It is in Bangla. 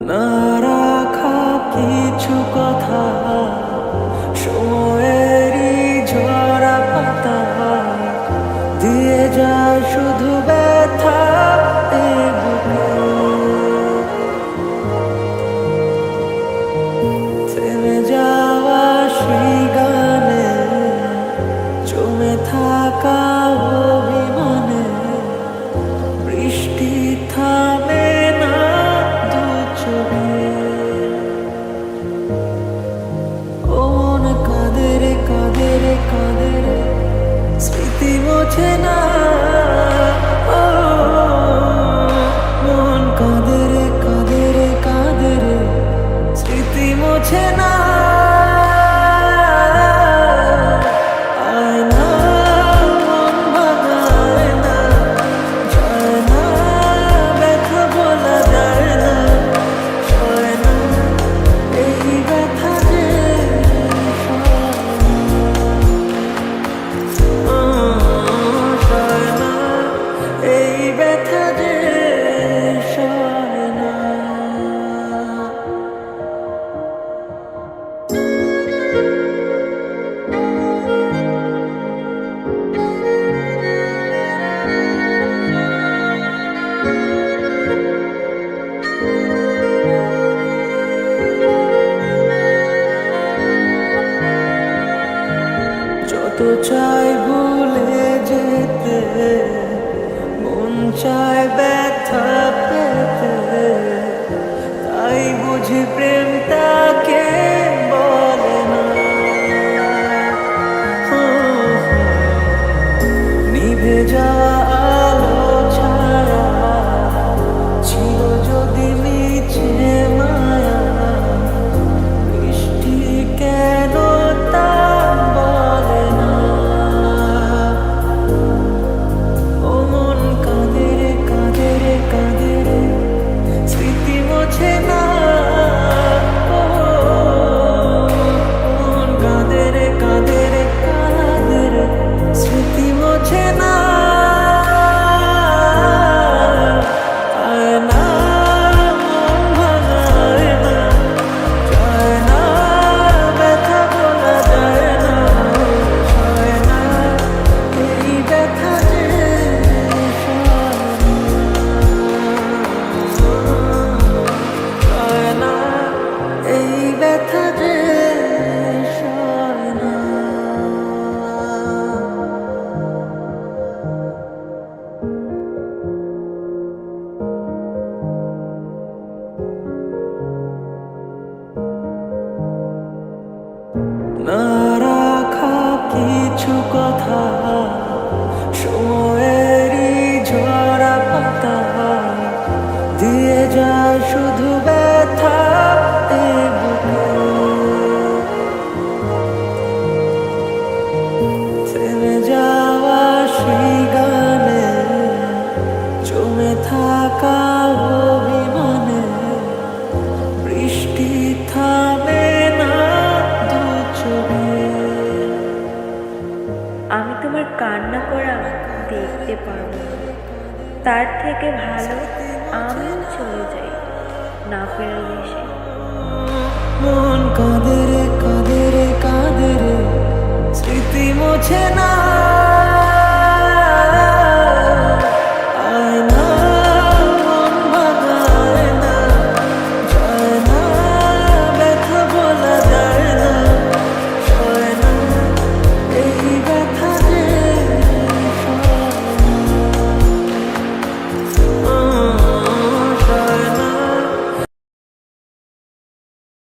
না রাখা কিছু কথা সময়েরই ঝরা পাতা দিয়ে যায় শুধু ব্যথা এ বুকে। থেমে যাওয়া সেই গানে জমে থাকা অভিমানে বৃষ্টি থামে না দু চোখে। ও মন কাঁদে রে কাঁদে রে কাঁদে রে স্মৃতি মোছে না। ও মন কাঁদে রে কাঁদে রে কাঁদে রে স্মৃতি মোছে না। যত চাই ভুলে যেতে মন চায় ব্যথা পেতে, তাই বুঝি প্রেম তাকে বলে না। নিভে যাওয়া আলো ছাড়া ছিল যদি মিছে মায়া, বৃষ্টি কেন তা বলে না। ও মন কাঁদে রে কাঁদে রে কাঁদে রে স্মৃতি মোছে না। ও মন কাঁদে রে কাঁদে রে কাঁদে রে স্মৃতি মোছে না। না রাখা কিছু কথা সময়েরই ঝরা পাতা দিয়ে যায় শুধু ব্যথা এ বুকে। থেমে যাওয়া সেই গানে জমে থাকা অভিমানে বৃষ্টি থামে না দু চোখে। আমি তোমার কান্না করা দেখতে পারবো না, তার থেকে ভালো আমিও চলে যাই না ফেরার দেশে। মন কাঁদে রে কাঁদে রে কাঁদে রে স্মৃতি মোছে না।